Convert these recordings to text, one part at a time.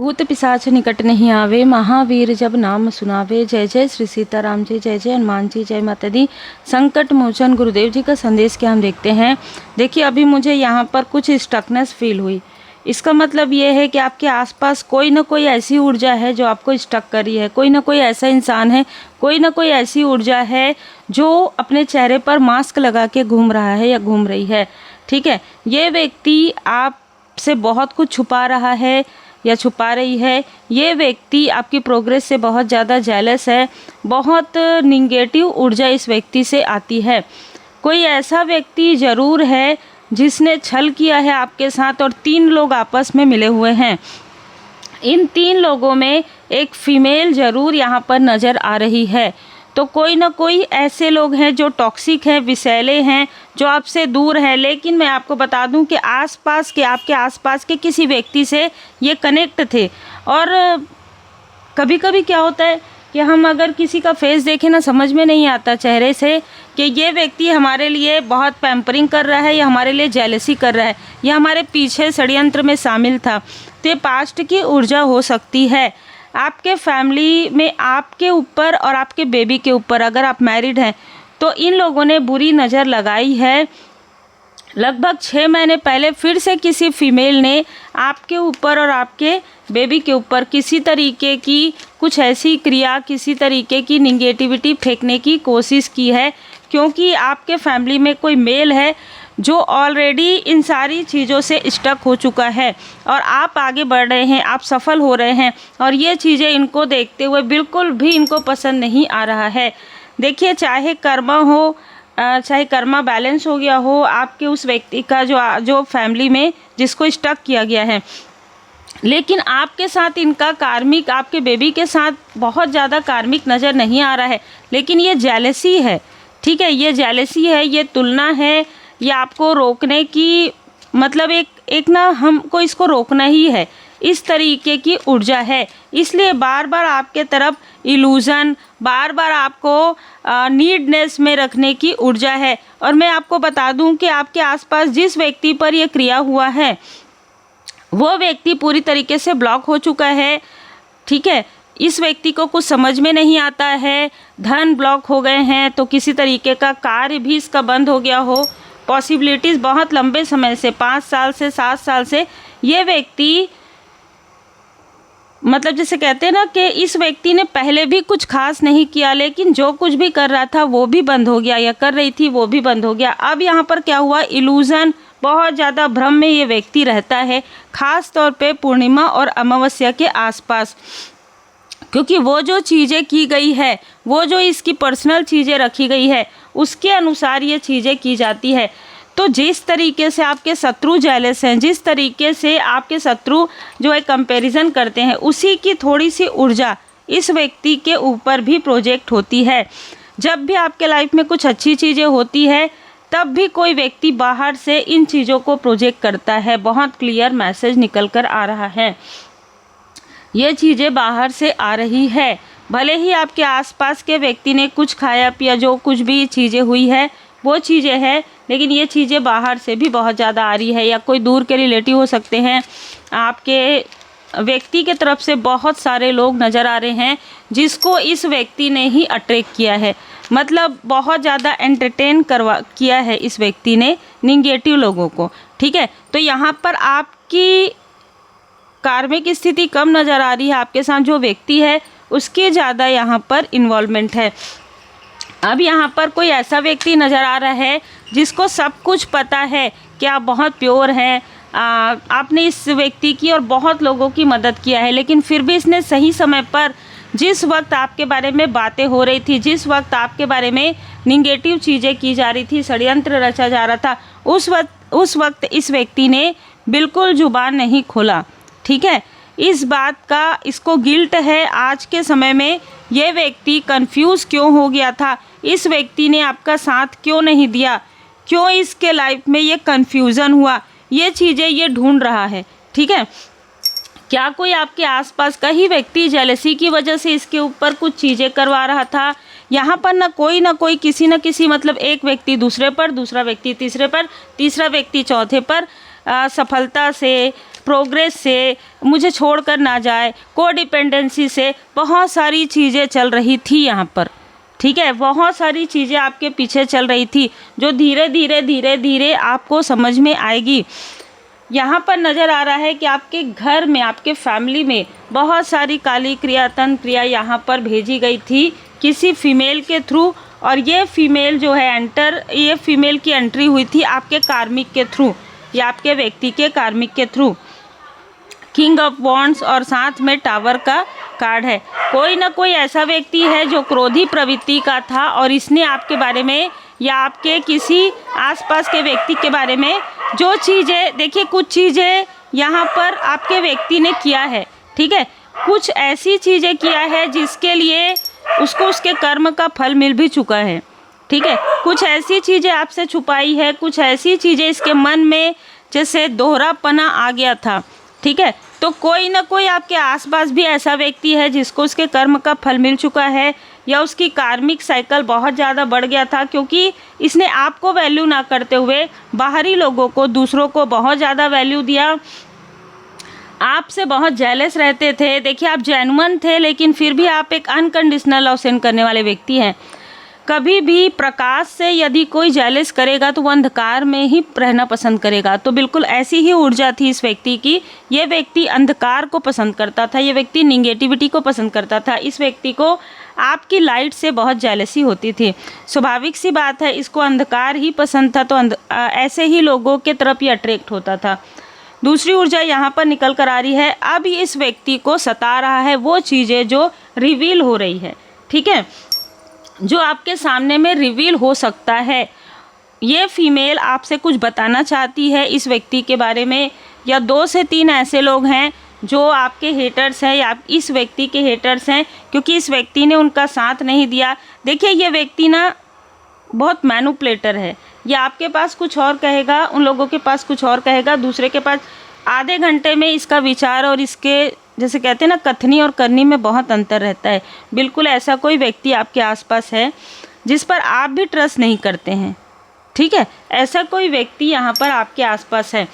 भूत पिशाच निकट नहीं आवे, महावीर जब नाम सुनावे। जय जय श्री सीताराम जी, जय जय हनुमान जी, जय माता दी। संकट मोचन गुरुदेव जी का संदेश क्या हम देखते हैं। देखिए, अभी मुझे यहाँ पर कुछ स्टकनेस फील हुई। इसका मतलब ये है कि आपके आसपास कोई ना कोई ऐसी ऊर्जा है जो आपको स्टक कर रही है। कोई ना कोई ऐसा इंसान है, कोई ना कोई ऐसी ऊर्जा है जो अपने चेहरे पर मास्क लगा के घूम रहा है या घूम रही है। ठीक है, ये व्यक्ति आपसे बहुत कुछ छुपा रहा है या छुपा रही है। ये व्यक्ति आपकी प्रोग्रेस से बहुत ज़्यादा जेलस है। बहुत निगेटिव ऊर्जा इस व्यक्ति से आती है। कोई ऐसा व्यक्ति ज़रूर है जिसने छल किया है आपके साथ, और 3 लोग आपस में मिले हुए हैं। इन 3 लोगों में एक फीमेल ज़रूर यहाँ पर नज़र आ रही है। तो कोई ना कोई ऐसे लोग हैं जो टॉक्सिक हैं, विषैले हैं, जो आपसे दूर हैं। लेकिन मैं आपको बता दूं कि आसपास के, आपके आसपास के किसी व्यक्ति से ये कनेक्ट थे। और कभी कभी क्या होता है कि हम अगर किसी का फेस देखें ना, समझ में नहीं आता चेहरे से कि ये व्यक्ति हमारे लिए बहुत पैम्परिंग कर रहा है या हमारे लिए जेलसी कर रहा है या हमारे पीछे षड्यंत्र में शामिल था। तो ये पास्ट की ऊर्जा हो सकती है। आपके फैमिली में आपके ऊपर और आपके बेबी के ऊपर, अगर आप मैरिड हैं तो इन लोगों ने बुरी नज़र लगाई है। लगभग 6 महीने पहले फिर से किसी फीमेल ने आपके ऊपर और आपके बेबी के ऊपर किसी तरीके की कुछ ऐसी क्रिया, किसी तरीके की निगेटिविटी फेंकने की कोशिश की है। क्योंकि आपके फैमिली में कोई मेल है जो ऑलरेडी इन सारी चीज़ों से स्टक हो चुका है और आप आगे बढ़ रहे हैं, आप सफल हो रहे हैं, और ये चीज़ें इनको देखते हुए बिल्कुल भी इनको पसंद नहीं आ रहा है। देखिए, चाहे कर्मा हो, चाहे कर्मा बैलेंस हो गया हो आपके उस व्यक्ति का जो फैमिली में जिसको स्टक किया गया है, लेकिन आपके साथ इनका कार्मिक, आपके बेबी के साथ बहुत ज़्यादा कार्मिक नज़र नहीं आ रहा है। लेकिन ये जेलसी है। ठीक है, ये जेलसी है, ये तुलना है, ये आपको रोकने की, मतलब एक ना, हमको इसको रोकना ही है। इस तरीके की ऊर्जा है। इसलिए बार बार आपके तरफ इल्यूज़न, बार बार आपको नीडनेस में रखने की ऊर्जा है। और मैं आपको बता दूं कि आपके आसपास जिस व्यक्ति पर यह क्रिया हुआ है वो व्यक्ति पूरी तरीके से ब्लॉक हो चुका है। ठीक है, इस व्यक्ति को कुछ समझ में नहीं आता है, धन ब्लॉक हो गए हैं, तो किसी तरीके का कार्य भी इसका बंद हो गया हो। पॉसिबिलिटीज़ बहुत लंबे समय से, 5 साल से 7 साल से ये व्यक्ति, मतलब जैसे कहते हैं ना कि इस व्यक्ति ने पहले भी कुछ खास नहीं किया, लेकिन जो कुछ भी कर रहा था वो भी बंद हो गया, या कर रही थी वो भी बंद हो गया। अब यहाँ पर क्या हुआ, इल्यूज़न, बहुत ज़्यादा भ्रम में ये व्यक्ति रहता है, ख़ास तौर पे पूर्णिमा और अमावस्या के आसपास। क्योंकि वो जो चीज़ें की गई है, वो जो इसकी पर्सनल चीज़ें रखी गई है, उसके अनुसार ये चीज़ें की जाती है। तो जिस तरीके से आपके शत्रु जेलस हैं, जिस तरीके से आपके शत्रु जो है कंपैरिजन करते हैं, उसी की थोड़ी सी ऊर्जा इस व्यक्ति के ऊपर भी प्रोजेक्ट होती है। जब भी आपके लाइफ में कुछ अच्छी चीज़ें होती है, तब भी कोई व्यक्ति बाहर से इन चीज़ों को प्रोजेक्ट करता है। बहुत क्लियर मैसेज निकल कर आ रहा है, ये चीज़ें बाहर से आ रही है। भले ही आपके आसपास के व्यक्ति ने कुछ खाया पिया, जो कुछ भी चीज़ें हुई है वो चीज़ें हैं, लेकिन ये चीज़ें बाहर से भी बहुत ज़्यादा आ रही है। या कोई दूर के रिलेटिव हो सकते हैं, आपके व्यक्ति के तरफ से बहुत सारे लोग नज़र आ रहे हैं जिसको इस व्यक्ति ने ही अट्रैक्ट किया है। मतलब बहुत ज़्यादा एंटरटेन किया है इस व्यक्ति ने निगेटिव लोगों को। ठीक है, तो यहाँ पर आपकी कार्मिक स्थिति कम नज़र आ रही है, आपके साथ जो व्यक्ति है उसके ज़्यादा यहाँ पर इन्वॉल्वमेंट है। अब यहाँ पर कोई ऐसा व्यक्ति नज़र आ रहा है जिसको सब कुछ पता है कि आप बहुत प्योर हैं, आपने इस व्यक्ति की और बहुत लोगों की मदद किया है, लेकिन फिर भी इसने सही समय पर, जिस वक्त आपके बारे में बातें हो रही थी, जिस वक्त आपके बारे में निगेटिव चीज़ें की जा रही थी, षड्यंत्र रचा जा रहा था, उस वक्त इस व्यक्ति ने बिल्कुल जुबान नहीं खोला। ठीक है, इस बात का इसको गिल्ट है। आज के समय में ये व्यक्ति कंफ्यूज क्यों हो गया था, इस व्यक्ति ने आपका साथ क्यों नहीं दिया, क्यों इसके लाइफ में ये कंफ्यूजन हुआ, ये चीज़ें ये ढूंढ रहा है। ठीक है, क्या कोई आपके आसपास का ही व्यक्ति जेलसी की वजह से इसके ऊपर कुछ चीज़ें करवा रहा था। यहाँ पर ना कोई किसी न किसी, मतलब एक व्यक्ति दूसरे पर, दूसरा व्यक्ति तीसरे पर, तीसरा व्यक्ति चौथे पर सफलता से, प्रोग्रेस से, मुझे छोड़कर ना जाए, कोडिपेंडेंसी से बहुत सारी चीज़ें चल रही थी यहाँ पर। ठीक है, बहुत सारी चीज़ें आपके पीछे चल रही थी जो धीरे धीरे धीरे धीरे आपको समझ में आएगी। यहाँ पर नज़र आ रहा है कि आपके घर में, आपके फैमिली में बहुत सारी काली क्रिया, तंत्र क्रिया यहाँ पर भेजी गई थी किसी फीमेल के थ्रू, और ये फीमेल जो है ये फीमेल की एंट्री हुई थी आपके कार्मिक के थ्रू या आपके व्यक्ति के कार्मिक के थ्रू। किंग ऑफ वॉन्ड्स और साथ में टावर का कार्ड है। कोई ना कोई ऐसा व्यक्ति है जो क्रोधी प्रवृत्ति का था और इसने आपके बारे में या आपके किसी आसपास के व्यक्ति के बारे में जो चीज़ें, देखिए कुछ चीज़ें यहाँ पर आपके व्यक्ति ने किया है। ठीक है, कुछ ऐसी चीज़ें किया है जिसके लिए उसको उसके कर्म का फल मिल भी चुका है। ठीक है, कुछ ऐसी चीज़ें आपसे छुपाई है, कुछ ऐसी चीज़ें इसके मन में जैसे दोहरापना आ गया था। ठीक है, तो कोई ना कोई आपके आसपास भी ऐसा व्यक्ति है जिसको उसके कर्म का फल मिल चुका है या उसकी कार्मिक साइकिल बहुत ज़्यादा बढ़ गया था, क्योंकि इसने आपको वैल्यू ना करते हुए बाहरी लोगों को, दूसरों को बहुत ज़्यादा वैल्यू दिया। आपसे बहुत जेलस रहते थे। देखिए, आप जेन्युइन थे लेकिन फिर भी आप एक अनकंडीशनल लव सेंड करने वाले व्यक्ति हैं। कभी भी प्रकाश से यदि कोई जेलस करेगा तो वो अंधकार में ही रहना पसंद करेगा। तो बिल्कुल ऐसी ही ऊर्जा थी इस व्यक्ति की। ये व्यक्ति अंधकार को पसंद करता था, ये व्यक्ति निगेटिविटी को पसंद करता था। इस व्यक्ति को आपकी लाइट से बहुत जेलसी होती थी। स्वाभाविक सी बात है, इसको अंधकार ही पसंद था, तो ऐसे ही लोगों के तरफ ये अट्रैक्ट होता था। दूसरी ऊर्जा यहाँ पर निकल कर आ रही है, अब इस व्यक्ति को सता रहा है वो चीज़ें जो रिवील हो रही है। ठीक है, जो आपके सामने में रिवील हो सकता है। ये फीमेल आपसे कुछ बताना चाहती है इस व्यक्ति के बारे में, या 2 से 3 ऐसे लोग हैं जो आपके हेटर्स हैं या इस व्यक्ति के हेटर्स हैं, क्योंकि इस व्यक्ति ने उनका साथ नहीं दिया। देखिए, ये व्यक्ति ना बहुत मैनिपुलेटर है। ये आपके पास कुछ और कहेगा, उन लोगों के पास कुछ और कहेगा, दूसरे के पास। आधे घंटे में इसका विचार और इसके, जैसे कहते हैं ना, कथनी और करनी में बहुत अंतर रहता है। बिल्कुल ऐसा कोई व्यक्ति आपके आसपास है जिस पर आप भी ट्रस्ट नहीं करते हैं। ठीक है, ऐसा कोई व्यक्ति यहाँ पर आपके आसपास है।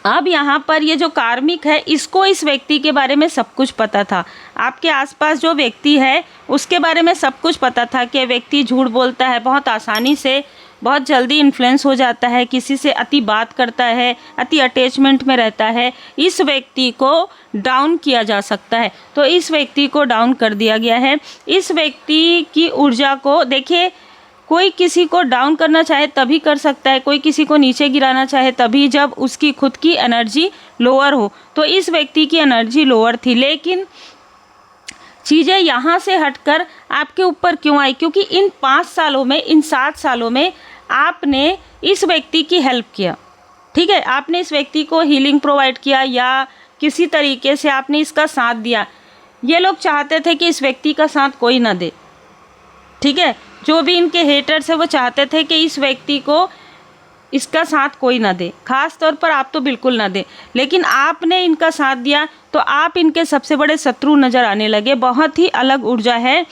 अब यहाँ पर ये जो कार्मिक है, इसको इस व्यक्ति के बारे में सब कुछ पता था। आपके आसपास जो व्यक्ति है उसके बारे में सब कुछ पता था कि व्यक्ति झूठ बोलता है, बहुत आसानी से, बहुत जल्दी इन्फ्लुएंस हो जाता है, किसी से अति बात करता है, अति अटैचमेंट में रहता है। इस व्यक्ति को डाउन किया जा सकता है, तो इस व्यक्ति को डाउन कर दिया गया है। इस व्यक्ति की ऊर्जा को देखिए, कोई किसी को डाउन करना चाहे तभी कर सकता है, कोई किसी को नीचे गिराना चाहे तभी, जब उसकी खुद की एनर्जी लोअर हो। तो इस व्यक्ति की एनर्जी लोअर थी, लेकिन चीज़ें यहाँ से हटकर आपके ऊपर क्यों आई? क्योंकि इन 5 सालों में, इन 7 सालों में आपने इस व्यक्ति की हेल्प किया। ठीक है, आपने इस व्यक्ति को हीलिंग प्रोवाइड किया या किसी तरीके से आपने इसका साथ दिया। ये लोग चाहते थे कि इस व्यक्ति का साथ कोई ना दे। ठीक है, जो भी इनके हेटर्स है वो चाहते थे कि इस व्यक्ति को इसका साथ कोई ना दे, खास तौर पर आप तो बिल्कुल ना दे। लेकिन आपने इनका साथ दिया तो आप इनके सबसे बड़े शत्रु नज़र आने लगे। बहुत ही अलग ऊर्जा है।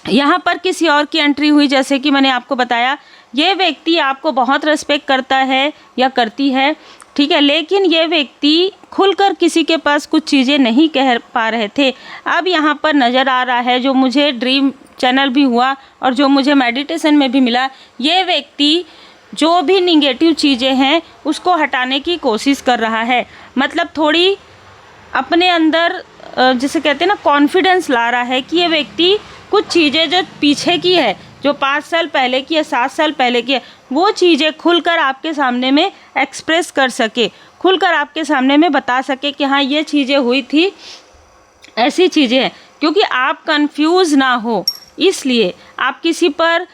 यहाँ पर किसी और की एंट्री हुई, जैसे कि मैंने आपको बताया, ये व्यक्ति आपको बहुत रिस्पेक्ट करता है या करती है। ठीक है, लेकिन ये व्यक्ति खुलकर किसी के पास कुछ चीज़ें नहीं कह पा रहे थे। अब यहाँ पर नज़र आ रहा है, जो मुझे ड्रीम चैनल भी हुआ और जो मुझे मेडिटेशन में भी मिला, ये व्यक्ति जो भी निगेटिव चीज़ें हैं उसको हटाने की कोशिश कर रहा है। मतलब थोड़ी अपने अंदर जिसे कहते हैं ना, कॉन्फिडेंस ला रहा है कि ये व्यक्ति कुछ चीज़ें जो पीछे की है, जो 5 साल पहले की है, 7 साल पहले की है, वो चीज़ें खुलकर आपके सामने में एक्सप्रेस कर सके, खुलकर आपके सामने में बता सके कि हाँ, ये चीज़ें हुई थी, ऐसी चीज़ें हैं। क्योंकि आप कंफ्यूज ना हो, इसलिए आप किसी पर,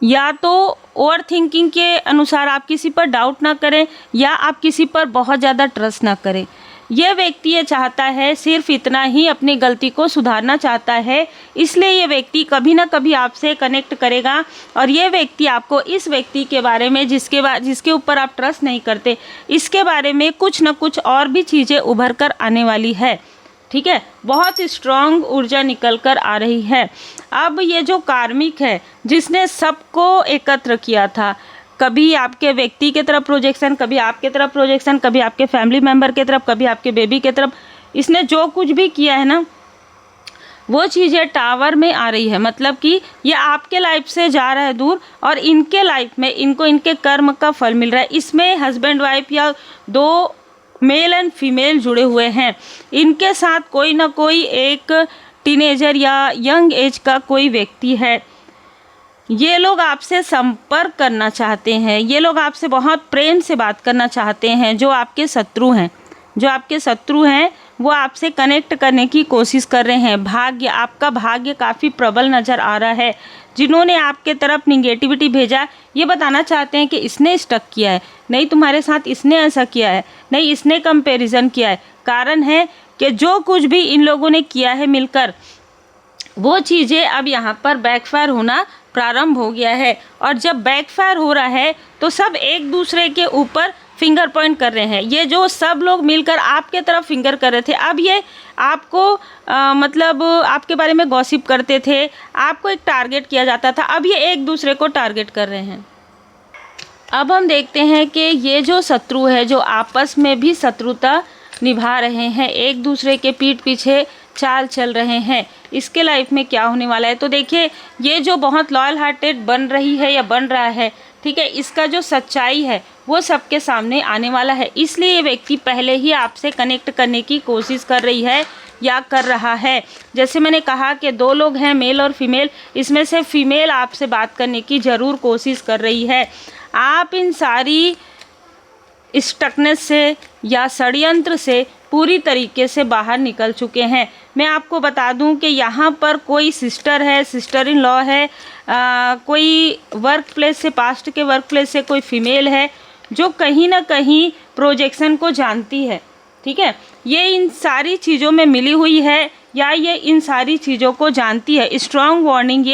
या तो ओवर थिंकिंग के अनुसार आप किसी पर डाउट ना करें, या आप किसी पर बहुत ज़्यादा ट्रस्ट ना करें। यह व्यक्ति ये चाहता है, सिर्फ इतना ही, अपनी गलती को सुधारना चाहता है। इसलिए ये व्यक्ति कभी ना कभी आपसे कनेक्ट करेगा, और ये व्यक्ति आपको इस व्यक्ति के बारे में, जिसके ऊपर आप ट्रस्ट नहीं करते, इसके बारे में कुछ ना कुछ और भी चीज़ें उभर कर आने वाली है। ठीक है, बहुत स्ट्रॉन्ग ऊर्जा निकल कर आ रही है। अब ये जो कार्मिक है, जिसने सबको एकत्र किया था, कभी आपके व्यक्ति के तरफ प्रोजेक्शन, कभी आपके तरफ प्रोजेक्शन, कभी आपके फैमिली मेम्बर के तरफ, कभी आपके बेबी के तरफ। इसने जो कुछ भी किया है ना, वो चीज़ें टावर में आ रही है, मतलब कि ये आपके लाइफ से जा रहा है दूर और इनके लाइफ में इनको इनके कर्म का फल मिल रहा है। इसमें हस्बैंड वाइफ या दो मेल एंड फीमेल जुड़े हुए हैं, इनके साथ कोई ना कोई एक टीनेजर या यंग एज का कोई व्यक्ति है। ये लोग आपसे संपर्क करना चाहते हैं, ये लोग आपसे बहुत प्रेम से बात करना चाहते हैं। जो आपके शत्रु हैं, जो आपके शत्रु हैं वो आपसे कनेक्ट करने की कोशिश कर रहे हैं। भाग्य, आपका भाग्य काफ़ी प्रबल नज़र आ रहा है। जिन्होंने आपके तरफ निगेटिविटी भेजा, ये बताना चाहते हैं कि इसने स्टक किया है, नहीं तुम्हारे साथ इसने ऐसा किया है, नहीं इसने कंपैरिजन किया है। कारण है कि जो कुछ भी इन लोगों ने किया है मिलकर, वो चीज़ें अब यहाँ पर बैकफायर होना प्रारंभ हो गया है। और जब बैकफायर हो रहा है तो सब एक दूसरे के ऊपर फिंगर पॉइंट कर रहे हैं। ये जो सब लोग मिलकर आपके तरफ फिंगर कर रहे थे, अब ये आपको मतलब आपके बारे में गॉसिप करते थे, आपको एक टारगेट किया जाता था, अब ये एक दूसरे को टारगेट कर रहे हैं। अब हम देखते हैं कि ये जो शत्रु है, जो आपस में भी शत्रुता निभा रहे हैं, एक दूसरे के पीठ पीछे चाल चल रहे हैं, इसके लाइफ में क्या होने वाला है। तो देखिए, ये जो बहुत लॉयल हार्टेड बन रही है या बन रहा है, ठीक है, इसका जो सच्चाई है वो सबके सामने आने वाला है। इसलिए ये व्यक्ति पहले ही आपसे कनेक्ट करने की कोशिश कर रही है या कर रहा है। जैसे मैंने कहा कि दो लोग हैं, मेल और फीमेल, इसमें से फीमेल आपसे बात करने की ज़रूर कोशिश कर रही है। आप इन सारी स्टकनेस से या षड्यंत्र से पूरी तरीके से बाहर निकल चुके हैं। मैं आपको बता दूं कि यहाँ पर कोई सिस्टर है, सिस्टर इन लॉ है, कोई वर्क प्लेस से, पास्ट के वर्क प्लेस से कोई फीमेल है जो कहीं ना कहीं प्रोजेक्शन को जानती है, ठीक है, ये इन सारी चीज़ों में मिली हुई है या ये इन सारी चीज़ों को जानती है। स्ट्रॉन्ग वार्निंग,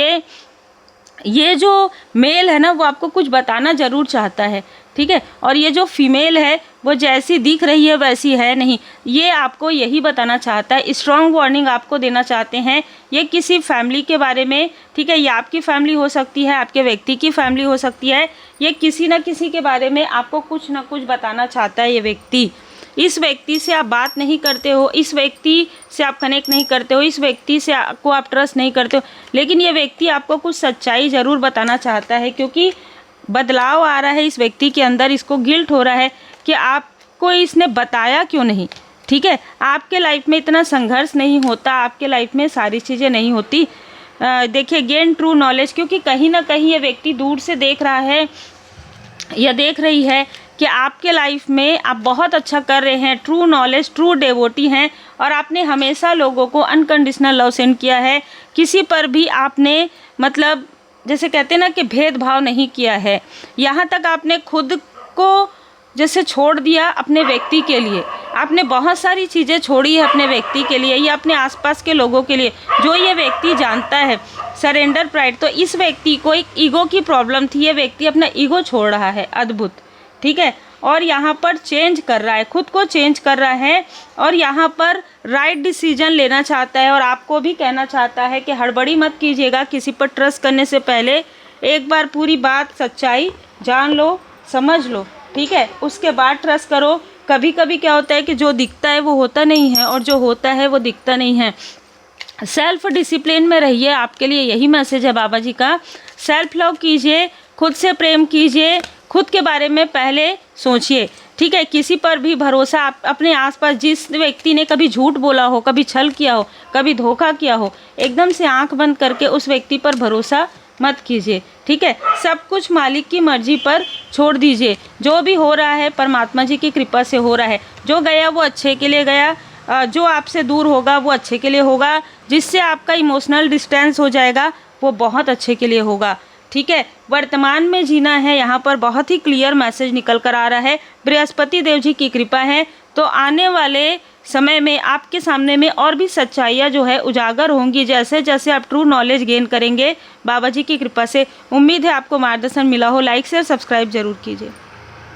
ये जो मेल है ना वो आपको कुछ बताना ज़रूर चाहता है, ठीक है, और ये जो फीमेल है वो जैसी दिख रही है वैसी है नहीं, ये आपको यही बताना चाहता है। स्ट्रॉन्ग वार्निंग आपको देना चाहते हैं। ये किसी फैमिली के बारे में, ठीक है, ये आपकी फैमिली हो सकती है, आपके व्यक्ति की फैमिली हो सकती है, ये किसी न किसी के बारे में आपको कुछ ना कुछ बताना चाहता है ये व्यक्ति। इस व्यक्ति से आप बात नहीं करते हो, इस व्यक्ति से आप कनेक्ट नहीं करते हो, इस व्यक्ति से आपको आप ट्रस्ट नहीं करते हो, लेकिन ये व्यक्ति आपको कुछ सच्चाई ज़रूर बताना चाहता है, क्योंकि बदलाव आ रहा है इस व्यक्ति के अंदर। इसको गिल्ट हो रहा है कि आपको इसने बताया क्यों नहीं, ठीक है, आपके लाइफ में इतना संघर्ष नहीं होता, आपके लाइफ में सारी चीज़ें नहीं होती। देखिए, गेन ट्रू नॉलेज, क्योंकि कहीं ना कहीं ये व्यक्ति दूर से देख रहा है या देख रही है कि आपके लाइफ में आप बहुत अच्छा कर रहे हैं, ट्रू नॉलेज, ट्रू डेवोटी हैं, और आपने हमेशा लोगों को अनकंडीशनल लव सेंड किया है। किसी पर भी आपने मतलब जैसे कहते हैं ना कि भेदभाव नहीं किया है। यहाँ तक आपने खुद को जैसे छोड़ दिया अपने व्यक्ति के लिए, आपने बहुत सारी चीज़ें छोड़ी है अपने व्यक्ति के लिए या अपने आसपास के लोगों के लिए, जो ये व्यक्ति जानता है। सरेंडर प्राइड, तो इस व्यक्ति को एक ईगो की प्रॉब्लम थी, ये व्यक्ति अपना ईगो छोड़ रहा है, अद्भुत, ठीक है, और यहाँ पर चेंज कर रहा है, खुद को चेंज कर रहा है और यहाँ पर राइट डिसीजन लेना चाहता है। और आपको भी कहना चाहता है कि हड़बड़ी मत कीजिएगा, किसी पर ट्रस्ट करने से पहले एक बार पूरी बात, सच्चाई जान लो, समझ लो, ठीक है, उसके बाद ट्रस्ट करो। कभी कभी क्या होता है कि जो दिखता है वो होता नहीं है और जो होता है वो दिखता नहीं है। सेल्फ डिसिप्लिन में रहिए, आपके लिए यही मैसेज है बाबा जी का। सेल्फ लव कीजिए, खुद से प्रेम कीजिए, खुद के बारे में पहले सोचिए, ठीक है, किसी पर भी भरोसा, आप अपने आसपास जिस व्यक्ति ने कभी झूठ बोला हो, कभी छल किया हो, कभी धोखा किया हो, एकदम से आंख बंद करके उस व्यक्ति पर भरोसा मत कीजिए, ठीक है, सब कुछ मालिक की मर्जी पर छोड़ दीजिए। जो भी हो रहा है परमात्मा जी की कृपा से हो रहा है, जो गया वो अच्छे के लिए गया, जो आपसे दूर होगा वो अच्छे के लिए होगा, जिससे आपका इमोशनल डिस्टेंस हो जाएगा वो बहुत अच्छे के लिए होगा, ठीक है। वर्तमान में जीना है, यहाँ पर बहुत ही क्लियर मैसेज निकल कर आ रहा है। बृहस्पति देव जी की कृपा है तो आने वाले समय में आपके सामने में और भी सच्चाइयाँ जो है उजागर होंगी, जैसे जैसे आप ट्रू नॉलेज गेन करेंगे बाबा जी की कृपा से। उम्मीद है आपको मार्गदर्शन मिला हो। लाइक शेयर सब्सक्राइब जरूर कीजिए।